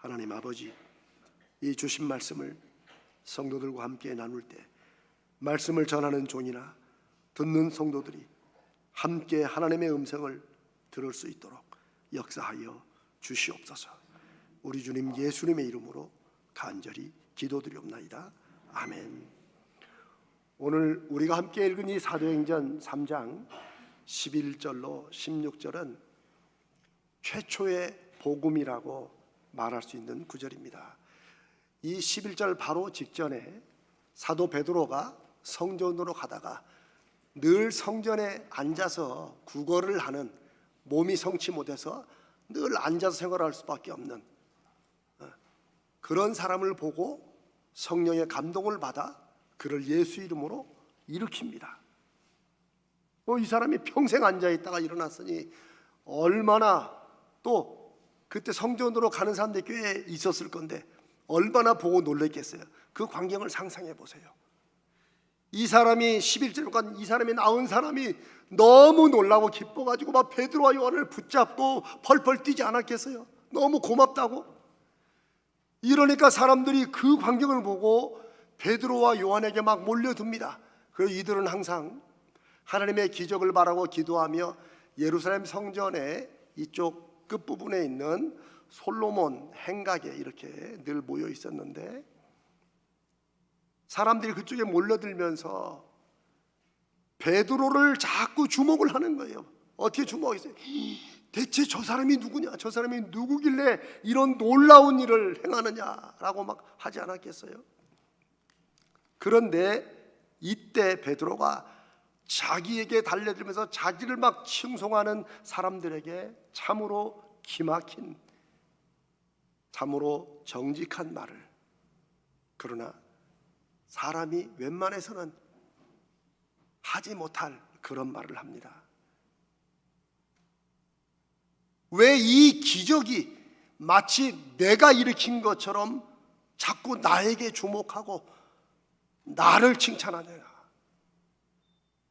하나님 아버지, 이 주신 말씀을 성도들과 함께 나눌 때 말씀을 전하는 종이나 듣는 성도들이 함께 하나님의 음성을 들을 수 있도록 역사하여 주시옵소서. 우리 주님 예수님의 이름으로 간절히 기도드리옵나이다. 아멘. 오늘 우리가 함께 읽은 이 사도행전 3장 11절로 16절은 최초의 복음이라고 말할 수 있는 구절입니다. 이 11절 바로 직전에 사도 베드로가 성전으로 가다가 늘 성전에 앉아서 구걸을 하는, 몸이 성치 못해서 늘 앉아서 생활할 수밖에 없는 그런 사람을 보고 성령의 감동을 받아 그를 예수 이름으로 일으킵니다. 이 사람이 평생 앉아있다가 일어났으니 얼마나, 또 그때 성전으로 가는 사람들이 꽤 있었을 건데 얼마나 보고 놀랬겠어요. 그 광경을 상상해 보세요. 이 사람이 11절간 이 사람이 나온 사람이 너무 놀라고 기뻐가지고 막 베드로와 요한을 붙잡고 펄펄 뛰지 않았겠어요? 너무 고맙다고. 이러니까 사람들이 그 광경을 보고 베드로와 요한에게 막 몰려듭니다. 그래서 이들은 항상 하나님의 기적을 바라고 기도하며 예루살렘 성전의 이쪽 끝부분에 있는 솔로몬 행각에 이렇게 늘 모여 있었는데, 사람들이 그쪽에 몰려들면서 베드로를 자꾸 주목을 하는 거예요. 어떻게 주목했어요? 대체 저 사람이 누구냐? 저 사람이 누구길래 이런 놀라운 일을 행하느냐라고 막 하지 않았겠어요? 그런데 이때 베드로가 자기에게 달려들면서 자기를 막 칭송하는 사람들에게 참으로 기막힌, 참으로 정직한 말을, 그러나 사람이 웬만해서는 하지 못할 그런 말을 합니다. 왜 이 기적이 마치 내가 일으킨 것처럼 자꾸 나에게 주목하고 나를 칭찬하느냐?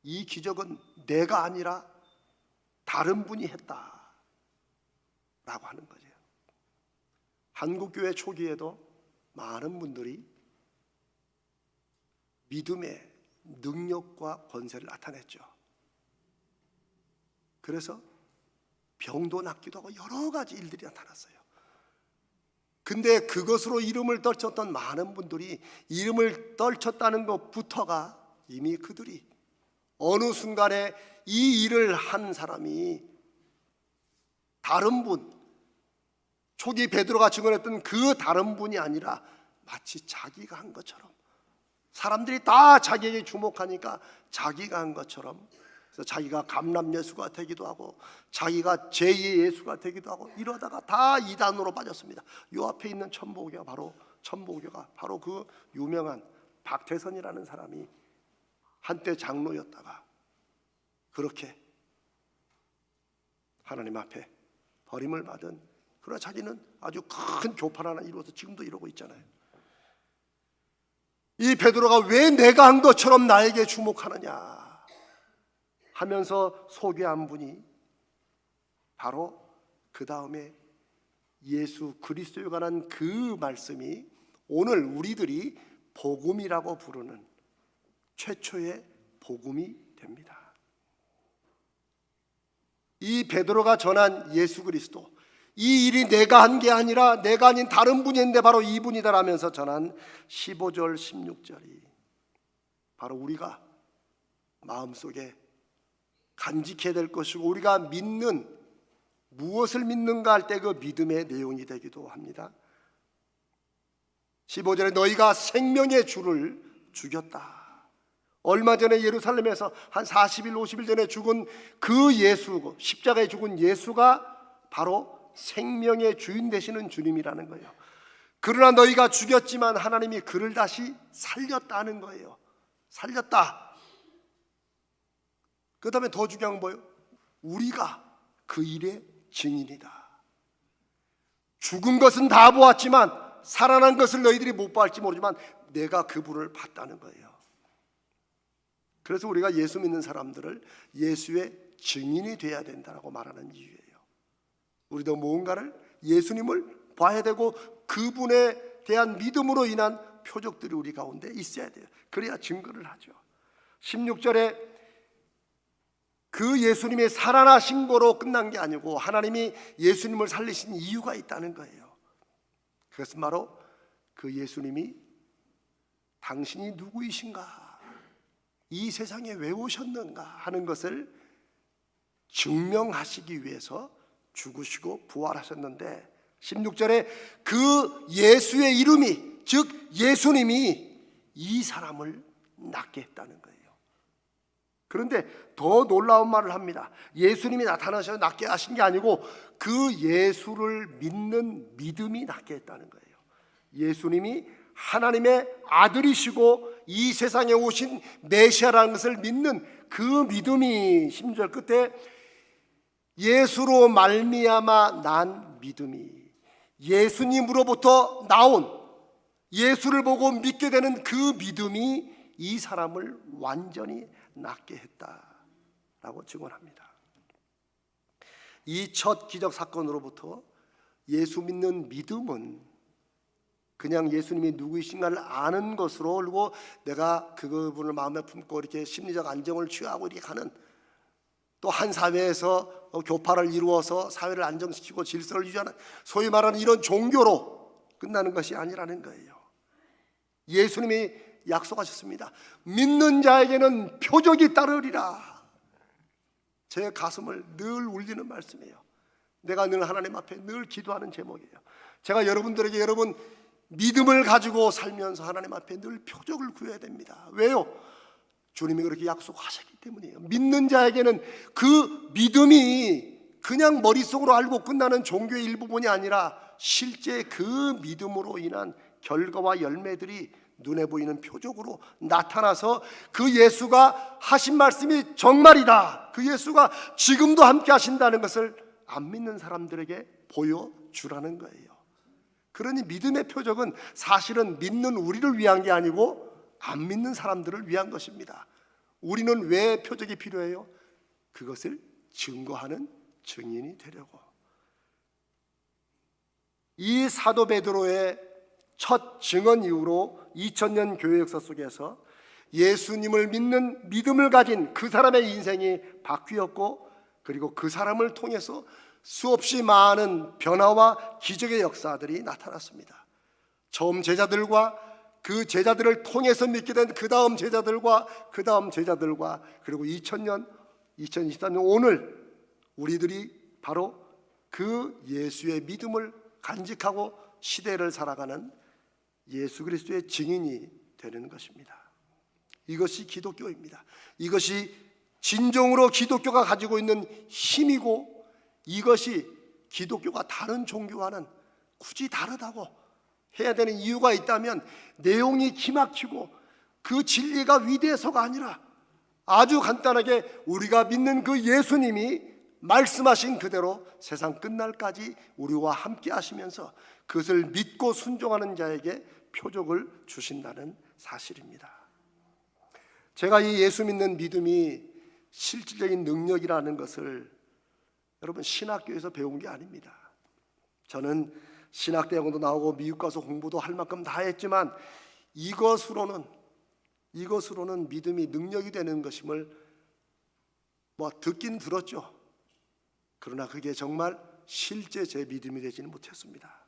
이 기적은 내가 아니라 다른 분이 했다 라고 하는 거죠. 한국교회 초기에도 많은 분들이 믿음의 능력과 권세를 나타냈죠. 그래서 병도 낫기도 하고 여러 가지 일들이 나타났어요. 근데 그것으로 이름을 떨쳤던 많은 분들이 이름을 떨쳤다는 것부터가 이미 그들이 어느 순간에 이 일을 한 사람이 다른 분, 초기 베드로가 증언했던 그 다른 분이 아니라 마치 자기가 한 것처럼, 사람들이 다 자기에게 주목하니까 자기가 한 것처럼, 그래서 자기가 감람 예수가 되기도 하고 자기가 제2의 예수가 되기도 하고 이러다가 다 이단으로 빠졌습니다. 요 앞에 있는 천보교가 바로 그 유명한 박태선이라는 사람이 한때 장로였다가 그렇게 하나님 앞에 버림을 받은, 그러나 자기는 아주 큰 교파 하나 이루어서 지금도 이러고 있잖아요. 이 베드로가 왜 내가 한 것처럼 나에게 주목하느냐 하면서 소개한 분이 바로 그 다음에 예수 그리스도에 관한 그 말씀이 오늘 우리들이 복음이라고 부르는 최초의 복음이 됩니다. 이 베드로가 전한 예수 그리스도, 이 일이 내가 한 게 아니라 내가 아닌 다른 분이 했는데 바로 이분이다라면서 전한 15절 16절이 바로 우리가 마음속에 간직해야 될 것이고 우리가 믿는, 무엇을 믿는가 할 때 그 믿음의 내용이 되기도 합니다. 15절에 너희가 생명의 주를 죽였다. 얼마 전에 예루살렘에서 한 40일 50일 전에 죽은 그 예수, 십자가에 죽은 예수가 바로 생명의 주인 되시는 주님이라는 거예요. 그러나 너희가 죽였지만 하나님이 그를 다시 살렸다는 거예요. 살렸다. 그 다음에 더 중요한 건 뭐예요? 우리가 그 일의 증인이다. 죽은 것은 다 보았지만 살아난 것을 너희들이 못 보았지 모르지만 내가 그분을 봤다는 거예요. 그래서 우리가 예수 믿는 사람들을 예수의 증인이 돼야 된다고 말하는 이유예요. 우리도 무언가를 예수님을 봐야 되고 그분에 대한 믿음으로 인한 표적들이 우리 가운데 있어야 돼요. 그래야 증거를 하죠. 16절에 그 예수님이 살아나신 거로 끝난 게 아니고 하나님이 예수님을 살리신 이유가 있다는 거예요. 그것은 바로 그 예수님이 당신이 누구이신가, 이 세상에 왜 오셨는가 하는 것을 증명하시기 위해서 죽으시고 부활하셨는데, 16절에 그 예수의 이름이, 즉 예수님이 이 사람을 낫게 했다는 거예요. 그런데 더 놀라운 말을 합니다. 예수님이 나타나셔서 낫게 하신 게 아니고 그 예수를 믿는 믿음이 낫게 했다는 거예요. 예수님이 하나님의 아들이시고 이 세상에 오신 메시아라는 것을 믿는 그 믿음이, 16절 끝에 예수로 말미암아 난 믿음이, 예수님으로부터 나온 예수를 보고 믿게 되는 그 믿음이 이 사람을 완전히 낫게 했다라고 증언합니다. 이 첫 기적 사건으로부터 예수 믿는 믿음은 그냥 예수님이 누구이신가를 아는 것으로, 그리고 내가 그분을 마음에 품고 이렇게 심리적 안정을 취하고 이렇게 가는, 또 한 사회에서 교파를 이루어서 사회를 안정시키고 질서를 유지하는 소위 말하는 이런 종교로 끝나는 것이 아니라는 거예요. 예수님이 약속하셨습니다. 믿는 자에게는 표적이 따르리라. 제 가슴을 늘 울리는 말씀이에요. 내가 늘 하나님 앞에 늘 기도하는 제목이에요. 제가 여러분들에게 여러분 믿음을 가지고 살면서 하나님 앞에 늘 표적을 구해야 됩니다. 왜요? 주님이 그렇게 약속하셨기 때문이에요. 믿는 자에게는 그 믿음이 그냥 머릿속으로 알고 끝나는 종교의 일부분이 아니라 실제 그 믿음으로 인한 결과와 열매들이 눈에 보이는 표적으로 나타나서 그 예수가 하신 말씀이 정말이다, 그 예수가 지금도 함께 하신다는 것을 안 믿는 사람들에게 보여주라는 거예요. 그러니 믿음의 표적은 사실은 믿는 우리를 위한 게 아니고 안 믿는 사람들을 위한 것입니다. 우리는 왜 표적이 필요해요? 그것을 증거하는 증인이 되려고. 이 사도 베드로의 첫 증언 이후로 2000년 교회 역사 속에서 예수님을 믿는 믿음을 가진 그 사람의 인생이 바뀌었고, 그리고 그 사람을 통해서 수없이 많은 변화와 기적의 역사들이 나타났습니다. 처음 제자들과 그 제자들을 통해서 믿게 된 그 다음 제자들과 그 다음 제자들과, 그리고 2024년 오늘 우리들이 바로 그 예수의 믿음을 간직하고 시대를 살아가는 예수 그리스도의 증인이 되는 것입니다. 이것이 기독교입니다. 이것이 진정으로 기독교가 가지고 있는 힘이고, 이것이 기독교가 다른 종교와는 굳이 다르다고 해야 되는 이유가 있다면 내용이 기막히고 그 진리가 위대해서가 아니라 아주 간단하게 우리가 믿는 그 예수님이 말씀하신 그대로 세상 끝날까지 우리와 함께 하시면서 그것을 믿고 순종하는 자에게 표적을 주신다는 사실입니다. 제가 이 예수 믿는 믿음이 실질적인 능력이라는 것을 여러분 신학교에서 배운 게 아닙니다. 저는 신학대학원도 나오고 미국 가서 공부도 할 만큼 다 했지만 이것으로는 믿음이 능력이 되는 것임을 듣긴 들었죠. 그러나 그게 정말 실제 제 믿음이 되지는 못했습니다.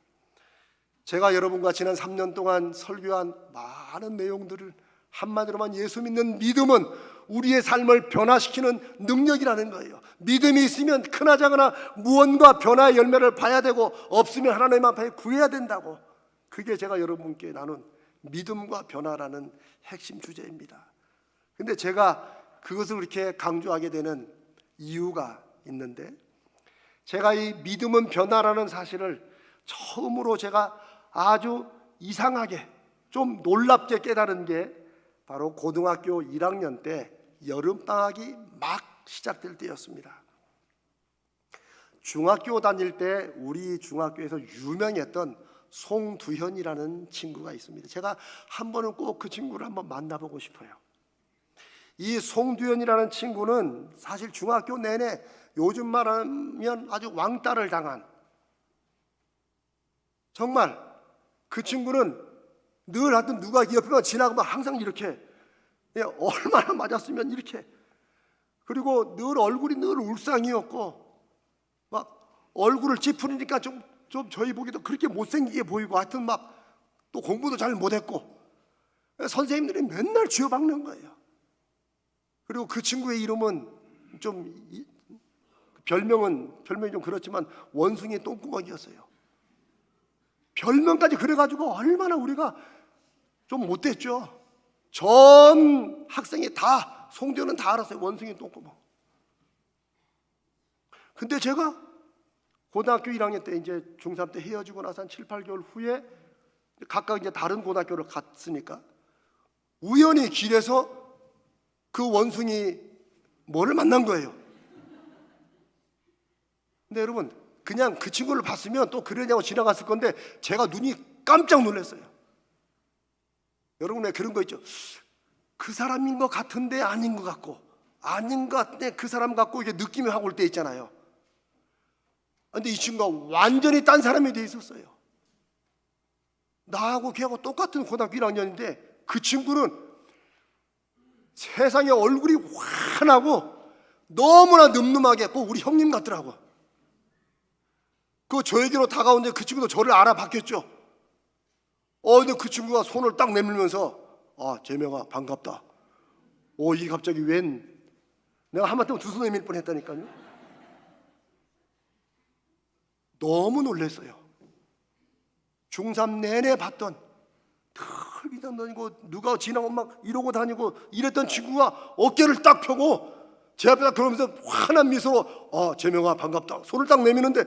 제가 여러분과 지난 3년 동안 설교한 많은 내용들을 한마디로만 예수 믿는 믿음은 우리의 삶을 변화시키는 능력이라는 거예요. 믿음이 있으면 크나작거나 무언가 변화의 열매를 봐야 되고, 없으면 하나님 앞에 구해야 된다고. 그게 제가 여러분께 나눈 믿음과 변화라는 핵심 주제입니다. 근데 제가 그것을 그렇게 강조하게 되는 이유가 있는데, 제가 이 믿음은 변화라는 사실을 처음으로 제가 아주 이상하게 좀 놀랍게 깨달은 게 바로 고등학교 1학년 때 여름방학이 막 시작될 때였습니다. 중학교 다닐 때 우리 중학교에서 유명했던 송두현이라는 친구가 있습니다. 제가 한 번은 꼭 그 친구를 한번 만나보고 싶어요. 이 송두현이라는 친구는 사실 중학교 내내 요즘 말하면 아주 왕따를 당한, 정말 그 친구는 늘 하여튼 누가 옆에만 지나가면 항상 이렇게 얼마나 맞았으면 이렇게, 그리고 늘 얼굴이 늘 울상이었고 막 얼굴을 찌푸리니까 좀 저희 보기도 그렇게 못생기게 보이고, 하여튼 막 또 공부도 잘 못했고 선생님들이 맨날 쥐어박는 거예요. 그리고 그 친구의 이름은 별명이 좀 그렇지만 원숭이 똥구멍이었어요. 별명까지 그래가지고 얼마나 우리가 좀 못됐죠. 전 학생이 다, 송대호는 다 알았어요. 원숭이 똥구멍. 근데 제가 고등학교 1학년 때 이제 중3 때 헤어지고 나서 한 7, 8개월 후에 각각 이제 다른 고등학교를 갔으니까 우연히 길에서 그 원숭이 뭐를 만난 거예요. 근데 여러분, 그냥 그 친구를 봤으면 또 그러냐고 지나갔을 건데 제가 눈이 깜짝 놀랐어요. 여러분 왜 그런 거 있죠? 그 사람인 것 같은데 아닌 것 같고, 아닌 것 같은데 그 사람 같고, 이게 느낌이 확 올 때 있잖아요. 근데 이 친구가 완전히 딴 사람이 돼 있었어요. 나하고 걔하고 똑같은 고등학교 1학년인데 그 친구는 세상에 얼굴이 환하고 너무나 늠름하게 꼭 우리 형님 같더라고. 그 저에게로 다가오는데 그 친구도 저를 알아봤겠죠. 근데 그 친구가 손을 딱 내밀면서, 재명아 반갑다. 이게 갑자기 내가 하마터면 두 손 내밀 뻔했다니까요. 너무 놀랐어요. 중3 내내 봤던, 늘 이상 다니고 누가 지나고 막 이러고 다니고 이랬던 친구가 어깨를 딱 펴고 제 앞에다 그러면서 환한 미소로 재명아 반갑다 손을 딱 내미는데,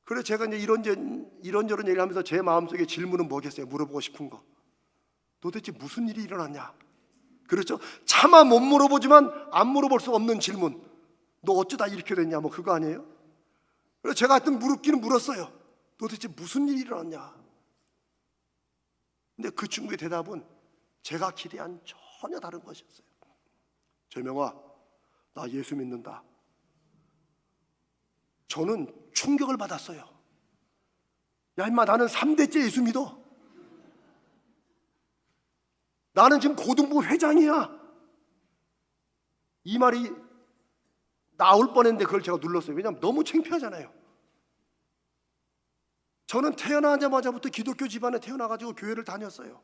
그래 제가 이제 이런저런 얘기를 하면서 제 마음속에 질문은 뭐겠어요? 물어보고 싶은 거. 도대체 무슨 일이 일어났냐? 그렇죠? 차마 못 물어보지만 안 물어볼 수 없는 질문. 너 어쩌다 이렇게 됐냐? 뭐 그거 아니에요? 그래서 제가 하여튼 물었기는 물었어요. 도대체 무슨 일이 일어났냐? 근데 그 친구의 대답은 제가 기대한 전혀 다른 것이었어요. 재명아, 나 예수 믿는다. 저는 충격을 받았어요. 야 임마, 나는 3대째 예수 믿어. 나는 지금 고등부 회장이야. 이 말이 나올 뻔했는데 그걸 제가 눌렀어요. 왜냐하면 너무 창피하잖아요. 저는 태어나자마자부터 기독교 집안에 태어나가지고 교회를 다녔어요.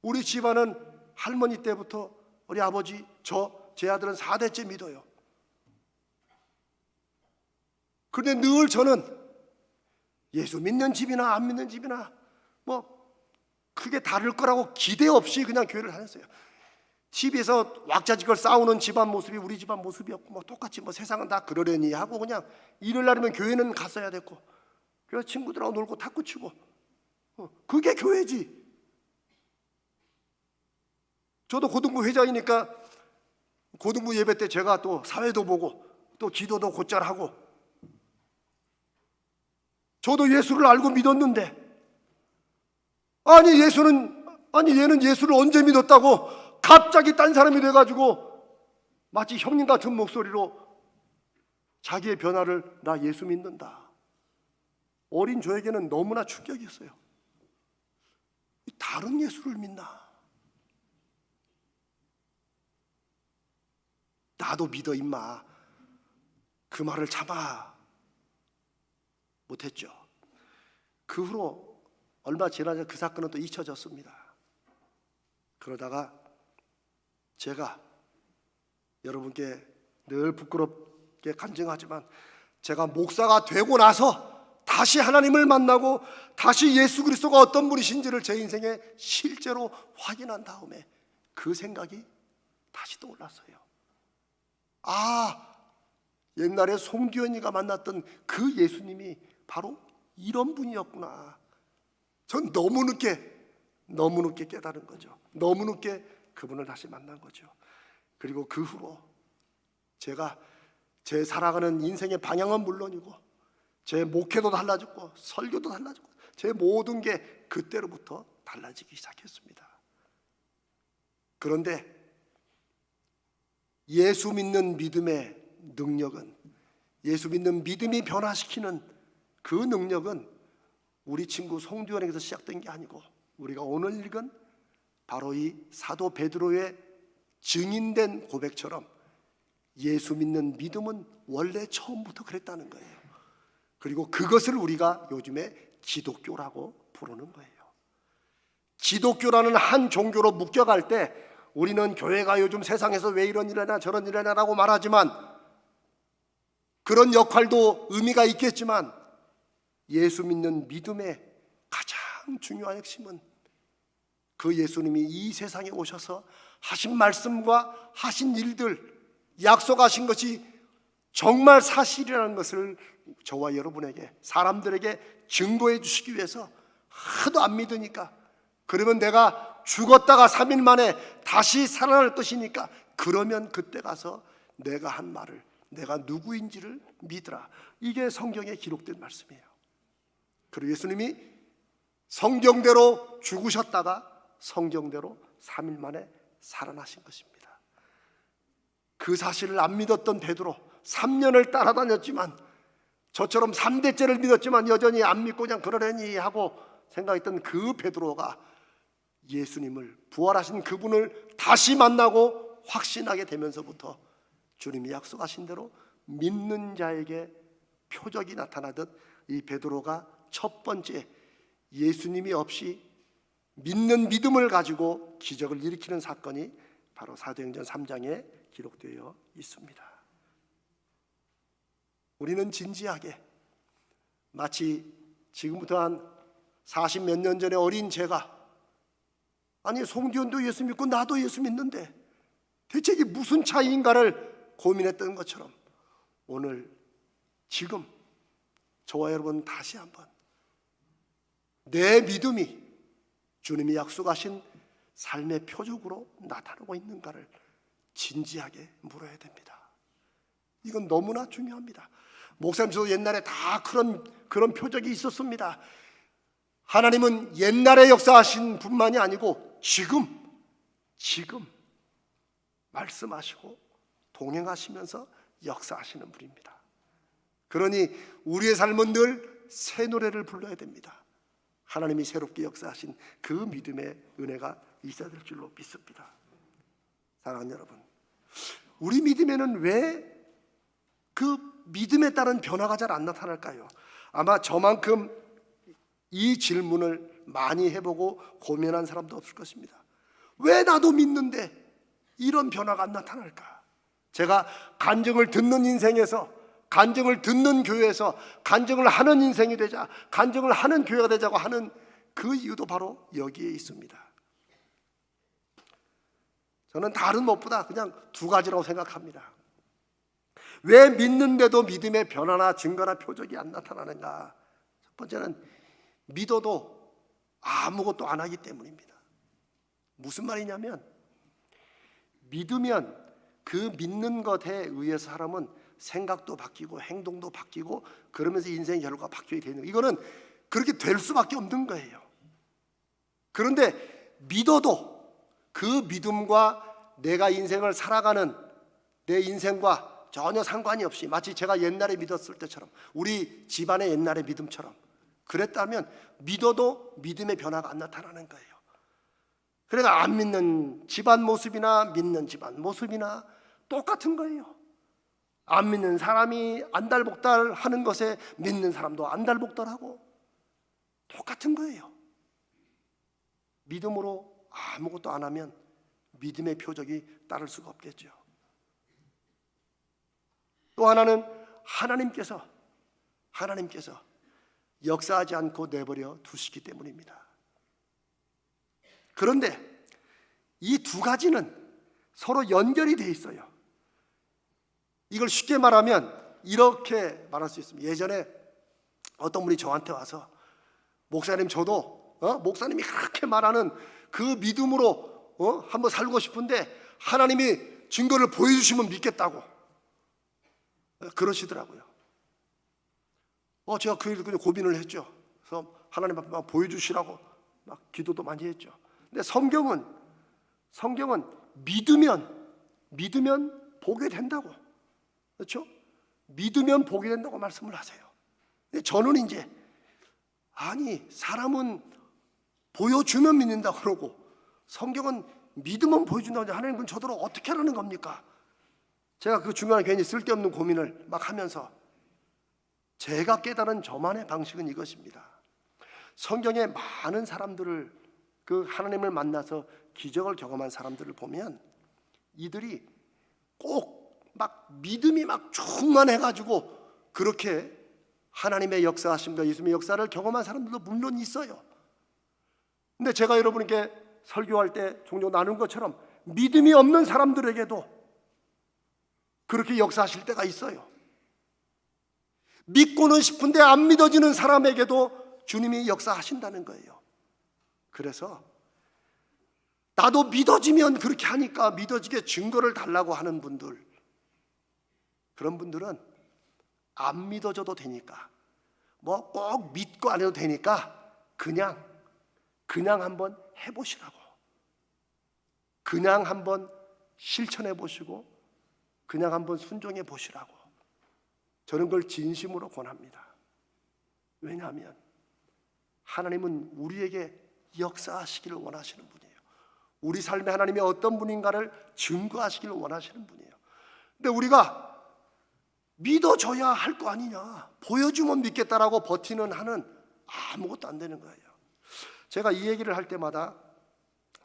우리 집안은 할머니 때부터 우리 아버지, 제 아들은 4대째 믿어요. 그런데 늘 저는 예수 믿는 집이나 안 믿는 집이나 뭐 크게 다를 거라고 기대 없이 그냥 교회를 다녔어요. TV에서 왁자지껄 싸우는 집안 모습이 우리 집안 모습이었고, 뭐 똑같이 뭐 세상은 다 그러려니 하고 그냥 일요일 날이면 교회는 갔어야 됐고, 그래서 친구들하고 놀고 탁구 치고, 그게 교회지. 저도 고등부 회장이니까 고등부 예배 때 제가 또 사회도 보고 또 기도도 곧잘 하고, 저도 예수를 알고 믿었는데, 얘는 예수를 언제 믿었다고 갑자기 딴 사람이 돼가지고 마치 형님 같은 목소리로 자기의 변화를, 나 예수 믿는다. 어린 저에게는 너무나 충격이었어요. 다른 예수를 믿나? 나도 믿어 임마. 그 말을 참아 못했죠. 그 후로 얼마 지나자 그 사건은 또 잊혀졌습니다. 그러다가 제가 여러분께 늘 부끄럽게 간증하지만, 제가 목사가 되고 나서 다시 하나님을 만나고 다시 예수 그리스도가 어떤 분이신지를 제 인생에 실제로 확인한 다음에 그 생각이 다시 떠올랐어요. 옛날에 송기현이가 만났던 그 예수님이 바로 이런 분이었구나. 전 너무 늦게 깨달은 거죠. 너무 늦게 그분을 다시 만난 거죠. 그리고 그 후로 제가 제 살아가는 인생의 방향은 물론이고 제 목회도 달라졌고 설교도 달라졌고 제 모든 게 그때로부터 달라지기 시작했습니다. 그런데 예수 믿는 믿음의 능력은, 예수 믿는 믿음이 변화시키는 그 능력은 우리 친구 송두현에게서 시작된 게 아니고 우리가 오늘 읽은 바로 이 사도 베드로의 증인된 고백처럼 예수 믿는 믿음은 원래 처음부터 그랬다는 거예요. 그리고 그것을 우리가 요즘에 기독교라고 부르는 거예요. 기독교라는 한 종교로 묶여갈 때 우리는 교회가 요즘 세상에서 왜 이런 일이나 저런 일이나라고 말하지만 그런 역할도 의미가 있겠지만 예수 믿는 믿음의 가장 중요한 핵심은 그 예수님이 이 세상에 오셔서 하신 말씀과 하신 일들, 약속하신 것이 정말 사실이라는 것을 저와 여러분에게, 사람들에게 증거해 주시기 위해서 하도 안 믿으니까, 그러면 내가 죽었다가 3일 만에 다시 살아날 것이니까 그러면 그때 가서 내가 한 말을, 내가 누구인지를 믿으라. 이게 성경에 기록된 말씀이에요. 그리고 예수님이 성경대로 죽으셨다가 성경대로 3일 만에 살아나신 것입니다. 그 사실을 안 믿었던 베드로, 3년을 따라다녔지만, 저처럼 3대째를 믿었지만 여전히 안 믿고 그냥 그러려니 하고 생각했던 그 베드로가 예수님을, 부활하신 그분을 다시 만나고 확신하게 되면서부터 주님이 약속하신 대로 믿는 자에게 표적이 나타나듯 이 베드로가 첫 번째 예수님이 없이 믿는 믿음을 가지고 기적을 일으키는 사건이 바로 사도행전 3장에 기록되어 있습니다. 우리는 진지하게 마치 지금부터 한 40 몇 년 전에 어린 제가, 아니 송지현도 예수 믿고 나도 예수 믿는데 대체 이게 무슨 차이인가를 고민했던 것처럼 오늘 지금 저와 여러분 다시 한번 내 믿음이 주님이 약속하신 삶의 표적으로 나타나고 있는가를 진지하게 물어야 됩니다. 이건 너무나 중요합니다. 목사님, 저도 옛날에 다 그런 표적이 있었습니다. 하나님은 옛날에 역사하신 분만이 아니고 지금 말씀하시고 동행하시면서 역사하시는 분입니다. 그러니 우리의 삶은 늘 새 노래를 불러야 됩니다. 하나님이 새롭게 역사하신 그 믿음의 은혜가 있어야 될 줄로 믿습니다. 사랑하는 여러분, 우리 믿음에는 왜 그 믿음에 따른 변화가 잘 안 나타날까요? 아마 저만큼 이 질문을 많이 해보고 고민한 사람도 없을 것입니다. 왜 나도 믿는데 이런 변화가 안 나타날까? 제가 간증을 듣는 인생에서, 간증을 듣는 교회에서 간증을 하는 인생이 되자, 간증을 하는 교회가 되자고 하는 그 이유도 바로 여기에 있습니다. 저는 다른 무엇보다 그냥 두 가지라고 생각합니다. 왜 믿는데도 믿음의 변화나 증거나 표적이 안 나타나는가? 첫 번째는 믿어도 아무것도 안 하기 때문입니다. 무슨 말이냐면, 믿으면 그 믿는 것에 의해서 사람은 생각도 바뀌고 행동도 바뀌고 그러면서 인생의 결과가 바뀌게 되는, 이거는 그렇게 될 수밖에 없는 거예요. 그런데 믿어도 그 믿음과 내가 인생을 살아가는 내 인생과 전혀 상관이 없이, 마치 제가 옛날에 믿었을 때처럼, 우리 집안의 옛날의 믿음처럼 그랬다면 믿어도 믿음의 변화가 안 나타나는 거예요. 그러니까 안 믿는 집안 모습이나 믿는 집안 모습이나 똑같은 거예요. 안 믿는 사람이 안달복달 하는 것에 믿는 사람도 안달복달하고 똑같은 거예요. 믿음으로 아무것도 안 하면 믿음의 표적이 따를 수가 없겠죠. 또 하나는 하나님께서 역사하지 않고 내버려 두시기 때문입니다. 그런데 이 두 가지는 서로 연결이 돼 있어요. 이걸 쉽게 말하면 이렇게 말할 수 있습니다. 예전에 어떤 분이 저한테 와서, 목사님, 저도 목사님이 그렇게 말하는 그 믿음으로 한번 살고 싶은데 하나님이 증거를 보여주시면 믿겠다고 그러시더라고요. 제가 그 일을 그냥 고민을 했죠. 그래서 하나님 앞에 막 보여주시라고 막 기도도 많이 했죠. 근데 성경은 믿으면 보게 된다고, 그렇죠? 믿으면 보게 된다고 말씀을 하세요. 근데 저는 이제 아니, 사람은 보여주면 믿는다 그러고 성경은 믿으면 보여준다고 하는데 하나님, 그건 저더러 어떻게 하라는 겁니까? 제가 그 중간에 괜히 쓸데없는 고민을 막 하면서 제가 깨달은 저만의 방식은 이것입니다. 성경에 많은 사람들을, 그 하나님을 만나서 기적을 경험한 사람들을 보면 이들이 꼭 막 믿음이 막 충만해가지고 그렇게 하나님의 역사하심과 예수님의 역사를 경험한 사람들도 물론 있어요. 근데 제가 여러분께 설교할 때 종종 나눈 것처럼 믿음이 없는 사람들에게도 그렇게 역사하실 때가 있어요. 믿고는 싶은데 안 믿어지는 사람에게도 주님이 역사하신다는 거예요. 그래서 나도 믿어지면 그렇게 하니까 믿어지게 증거를 달라고 하는 분들, 그런 분들은 안 믿어져도 되니까, 뭐 꼭 믿고 안 해도 되니까 그냥 한번 해보시라고, 그냥 한번 실천해 보시고 그냥 한번 순종해 보시라고 저는 그걸 진심으로 권합니다. 왜냐하면 하나님은 우리에게 역사하시기를 원하시는 분이에요. 우리 삶에 하나님이 어떤 분인가를 증거하시기를 원하시는 분이에요. 근데 우리가 믿어줘야 할 거 아니냐, 보여주면 믿겠다라고 버티는 한은 아무것도 안 되는 거예요. 제가 이 얘기를 할 때마다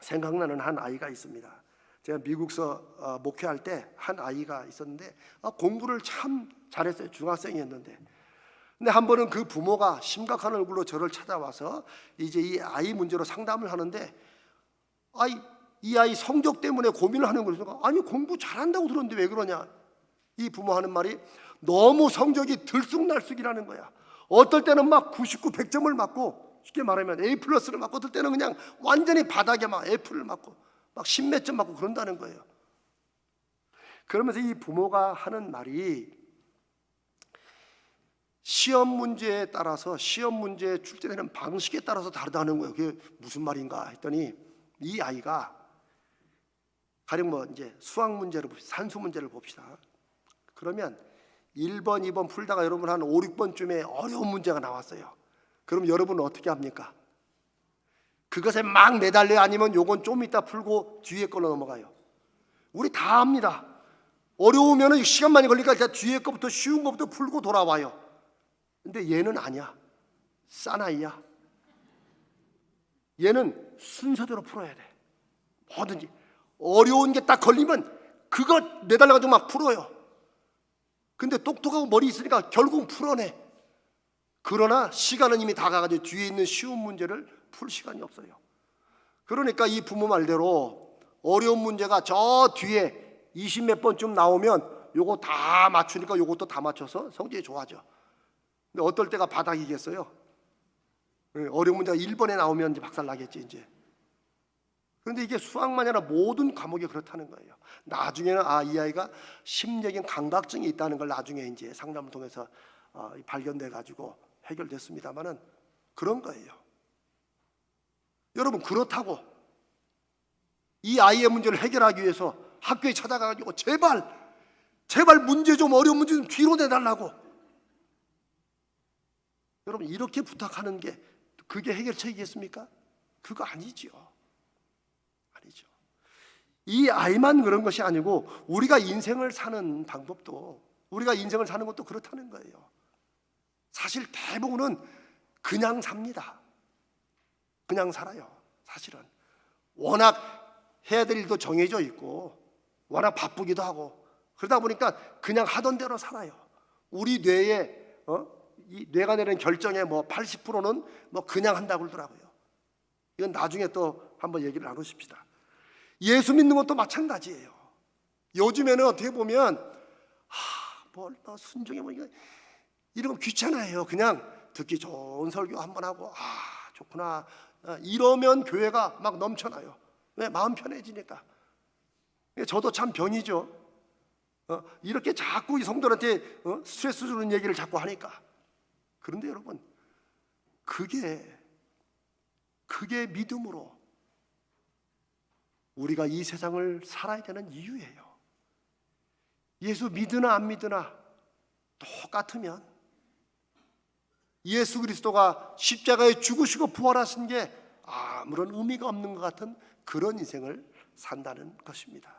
생각나는 한 아이가 있습니다. 제가 미국서 목회할 때 한 아이가 있었는데 공부를 참 잘했어요. 중학생이었는데. 근데 한 번은 그 부모가 심각한 얼굴로 저를 찾아와서 이제 이 아이 문제로 상담을 하는데, 이 아이 성적 때문에 고민을 하는 거예요. 아니, 공부 잘한다고 들었는데 왜 그러냐. 이 부모 하는 말이 너무 성적이 들쑥날쑥이라는 거야. 어떨 때는 막 99, 100점을 맞고, 쉽게 말하면 A 플러스를 맞고, 어떨 때는 그냥 완전히 바닥에 막 F를 맞고 막 10몇 점 맞고 그런다는 거예요. 그러면서 이 부모가 하는 말이 시험 문제에 따라서, 시험 문제 출제되는 방식에 따라서 다르다는 거예요. 그게 무슨 말인가 했더니, 이 아이가 가령 뭐 이제 수학 문제를 봅시다. 산수 문제를 봅시다. 그러면 1번, 2번 풀다가 여러분 한 5, 6번쯤에 어려운 문제가 나왔어요. 그럼 여러분은 어떻게 합니까? 그것에 막 매달려요? 아니면 요건 좀 이따 풀고 뒤에 걸로 넘어가요? 우리 다 합니다. 어려우면 시간 많이 걸리니까 뒤에 거부터, 쉬운 거부터 풀고 돌아와요. 근데 얘는 아니야. 사나이야. 얘는 순서대로 풀어야 돼. 뭐든지 어려운 게 딱 걸리면 그거 매달려가지고 막 풀어요. 근데 똑똑하고 머리 있으니까 결국 풀어내. 그러나 시간은 이미 다 가가지고 뒤에 있는 쉬운 문제를 풀 시간이 없어요. 그러니까 이 부모 말대로 어려운 문제가 저 뒤에 20몇 번쯤 나오면 요거 다 맞추니까 요것도 다 맞춰서 성적이 좋아져. 근데 어떨 때가 바닥이겠어요? 어려운 문제가 1번에 나오면 이제 박살 나겠지 이제. 그런데 이게 수학만이 아니라 모든 과목이 그렇다는 거예요. 나중에는 이 아이가 심리적인 감각증이 있다는 걸 나중에 이제 상담을 통해서 발견돼 가지고 해결됐습니다만은 그런 거예요. 여러분, 그렇다고 이 아이의 문제를 해결하기 위해서 학교에 찾아가 가지고 제발 문제 좀, 어려운 문제 좀 뒤로 내달라고, 여러분 이렇게 부탁하는 게 그게 해결책이겠습니까? 그거 아니죠. 아니죠. 이 아이만 그런 것이 아니고 우리가 인생을 사는 방법도, 우리가 인생을 사는 것도 그렇다는 거예요. 사실 대부분은 그냥 삽니다. 그냥 살아요. 사실은 워낙 해야 될 일도 정해져 있고 워낙 바쁘기도 하고 그러다 보니까 그냥 하던 대로 살아요. 우리 뇌에 이 뇌가 내리는 결정의 뭐 80%는 뭐 그냥 한다고 그러더라고요. 이건 나중에 또 한번 얘기를 나누십시다. 예수 믿는 것도 마찬가지예요. 요즘에는 어떻게 보면 뭘 순종해 보니까 이런 거 귀찮아해요. 그냥 듣기 좋은 설교 한번 하고 좋구나 이러면 교회가 막 넘쳐나요. 왜? 마음 편해지니까. 저도 참 병이죠. 이렇게 자꾸 이 성도한테 스트레스 주는 얘기를 자꾸 하니까. 그런데 여러분, 그게 믿음으로 우리가 이 세상을 살아야 되는 이유예요. 예수 믿으나 안 믿으나 똑같으면 예수 그리스도가 십자가에 죽으시고 부활하신 게 아무런 의미가 없는 것 같은 그런 인생을 산다는 것입니다.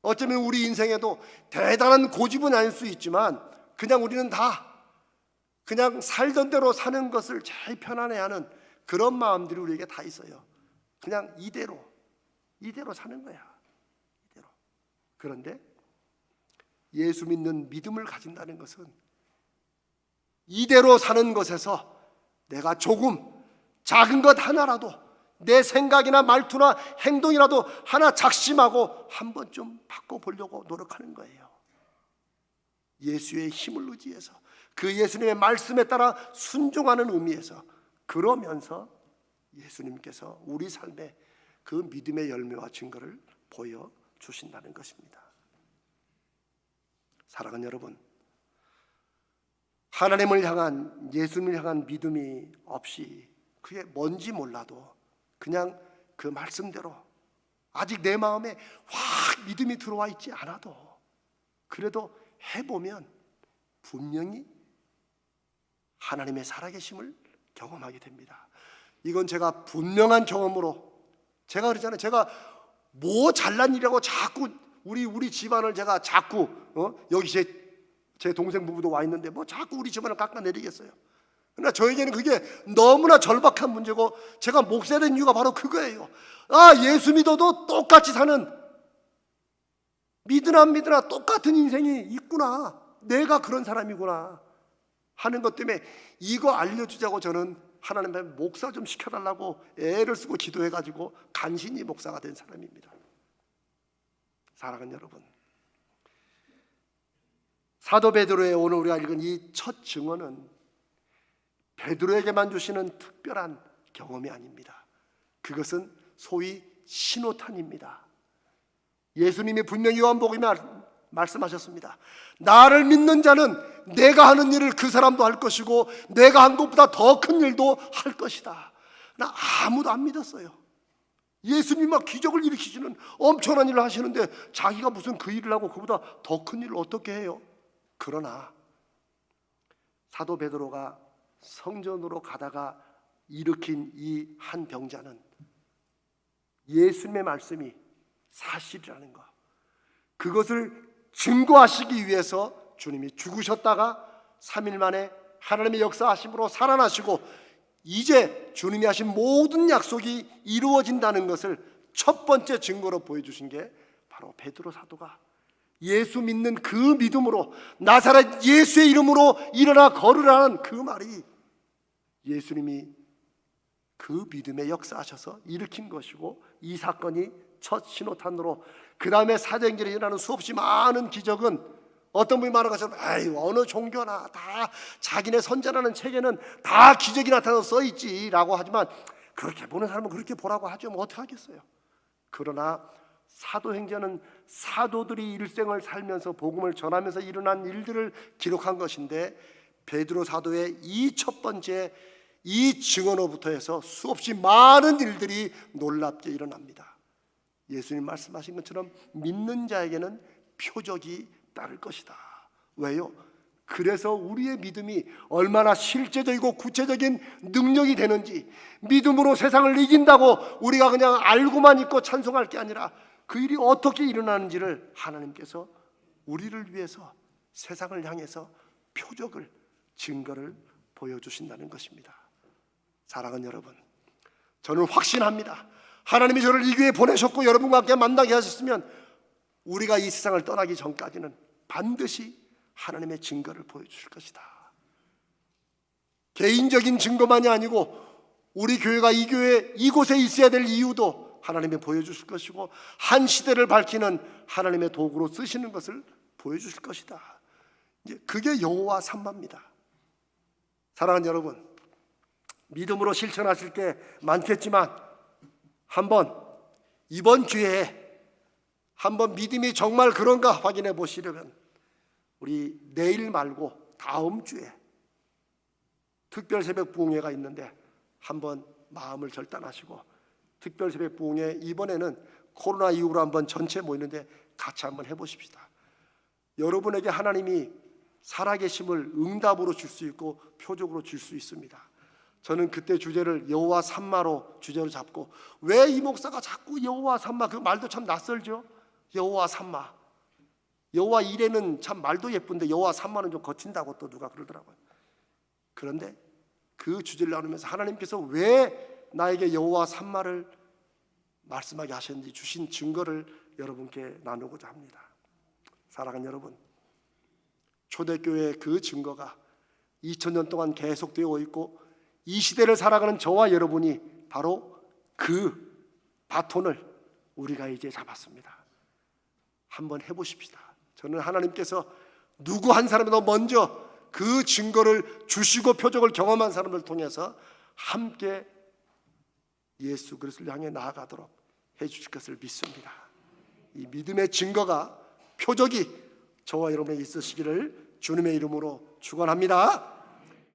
어쩌면 우리 인생에도 대단한 고집은 아닐 수 있지만 그냥 우리는 다 그냥 살던 대로 사는 것을 제일 편안해하는 그런 마음들이 우리에게 다 있어요. 그냥 이대로 사는 거야. 이대로. 그런데 예수 믿는 믿음을 가진다는 것은 이대로 사는 것에서 내가 조금 작은 것 하나라도 내 생각이나 말투나 행동이라도 하나 작심하고 한 번쯤 바꿔보려고 노력하는 거예요. 예수의 힘을 의지해서 그 예수님의 말씀에 따라 순종하는 의미에서 그러면서 예수님께서 우리 삶에 그 믿음의 열매와 증거를 보여주신다는 것입니다. 사랑하는 여러분, 하나님을 향한 예수님을 향한 믿음이 없이 그게 뭔지 몰라도 그냥 그 말씀대로 아직 내 마음에 확 믿음이 들어와 있지 않아도 그래도 해보면 분명히 하나님의 살아계심을 경험하게 됩니다. 이건 제가 분명한 경험으로 제가 그러잖아요. 제가 뭐 잘난 일이라고 자꾸 우리 집안을 제가 자꾸 여기 제 동생 부부도 와 있는데 뭐 자꾸 우리 집안을 깎아내리겠어요. 그러나 저에게는 그게 너무나 절박한 문제고 제가 목사가 된 이유가 바로 그거예요. 예수 믿어도 똑같이 사는 믿으나 안 믿으나 똑같은 인생이 있구나. 내가 그런 사람이구나 하는 것 때문에 이거 알려주자고 저는 하나님의 목사 좀 시켜달라고 애를 쓰고 기도해가지고 간신히 목사가 된 사람입니다. 사랑하는 여러분, 사도 베드로의 오늘 우리가 읽은 이 첫 증언은 베드로에게만 주시는 특별한 경험이 아닙니다. 그것은 소위 신호탄입니다. 예수님이 분명히 요한복음에 말씀하셨습니다. 나를 믿는 자는 내가 하는 일을 그 사람도 할 것이고 내가 한 것보다 더 큰 일도 할 것이다. 나 아무도 안 믿었어요. 예수님이 막 기적을 일으키시는 엄청난 일을 하시는데 자기가 무슨 그 일을 하고 그보다 더 큰 일을 어떻게 해요? 그러나 사도 베드로가 성전으로 가다가 일으킨 이 한 병자는 예수님의 말씀이 사실이라는 것, 그것을 증거하시기 위해서 주님이 죽으셨다가 3일 만에 하나님의 역사하심으로 살아나시고 이제 주님이 하신 모든 약속이 이루어진다는 것을 첫 번째 증거로 보여주신 게 바로 베드로 사도가 예수 믿는 그 믿음으로 나사렛 예수의 이름으로 일어나 걸으라는 그 말이 예수님이 그 믿음에 역사하셔서 일으킨 것이고 이 사건이 첫 신호탄으로 그 다음에 사도행전에 일어나는 수없이 많은 기적은 어떤 분이 말한 것처럼 어느 종교나 다 자기네 선전하는 책에는 다 기적이 나타나서 써있지 라고 하지만 그렇게 보는 사람은 그렇게 보라고 하죠. 뭐 어떻게 하겠어요. 그러나 사도행전은 사도들이 일생을 살면서 복음을 전하면서 일어난 일들을 기록한 것인데 베드로 사도의 이 첫 번째 이 증언으로부터 해서 수없이 많은 일들이 놀랍게 일어납니다. 예수님 말씀하신 것처럼 믿는 자에게는 표적이 따를 것이다. 왜요? 그래서 우리의 믿음이 얼마나 실제적이고 구체적인 능력이 되는지, 믿음으로 세상을 이긴다고 우리가 그냥 알고만 있고 찬송할 게 아니라 그 일이 어떻게 일어나는지를 하나님께서 우리를 위해서 세상을 향해서 표적을, 증거를 보여주신다는 것입니다. 사랑하는 여러분, 저는 확신합니다. 하나님이 저를 이 교회에 보내셨고 여러분과 함께 만나게 하셨으면 우리가 이 세상을 떠나기 전까지는 반드시 하나님의 증거를 보여주실 것이다. 개인적인 증거만이 아니고 우리 교회가 이 교회 이곳에 있어야 될 이유도 하나님이 보여주실 것이고 한 시대를 밝히는 하나님의 도구로 쓰시는 것을 보여주실 것이다. 그게 여호와 삼마입니다. 사랑하는 여러분, 믿음으로 실천하실 게 많겠지만 한번 이번 기회에 한번 믿음이 정말 그런가 확인해 보시려면 우리 내일 말고 다음 주에 특별 새벽 부흥회가 있는데 한번 마음을 결단하시고 특별 새벽 부흥회 이번에는 코로나 이후로 한번 전체 모이는데 같이 한번 해보십시다. 여러분에게 하나님이 살아계심을 응답으로 줄 수 있고 표적으로 줄 수 있습니다. 저는 그때 주제를 여호와 삼마로 주제로 잡고, 왜 이 목사가 자꾸 여호와 삼마, 그 말도 참 낯설죠. 여호와 삼마, 여호와 이레는 참 말도 예쁜데 여호와 삼마는 좀 거친다고 또 누가 그러더라고요. 그런데 그 주제를 나누면서 하나님께서 왜 나에게 여호와 삼마를 말씀하게 하셨는지 주신 증거를 여러분께 나누고자 합니다. 사랑하는 여러분, 초대교회의 그 증거가 2000년 동안 계속되어 있고 이 시대를 살아가는 저와 여러분이 바로 그 바톤을 우리가 이제 잡았습니다. 한번 해보십시다. 저는 하나님께서 누구 한 사람이라도 먼저 그 증거를 주시고 표적을 경험한 사람을 통해서 함께 예수 그리스도를 향해 나아가도록 해주실 것을 믿습니다. 이 믿음의 증거가, 표적이 저와 여러분에게 있으시기를 주님의 이름으로 축원합니다.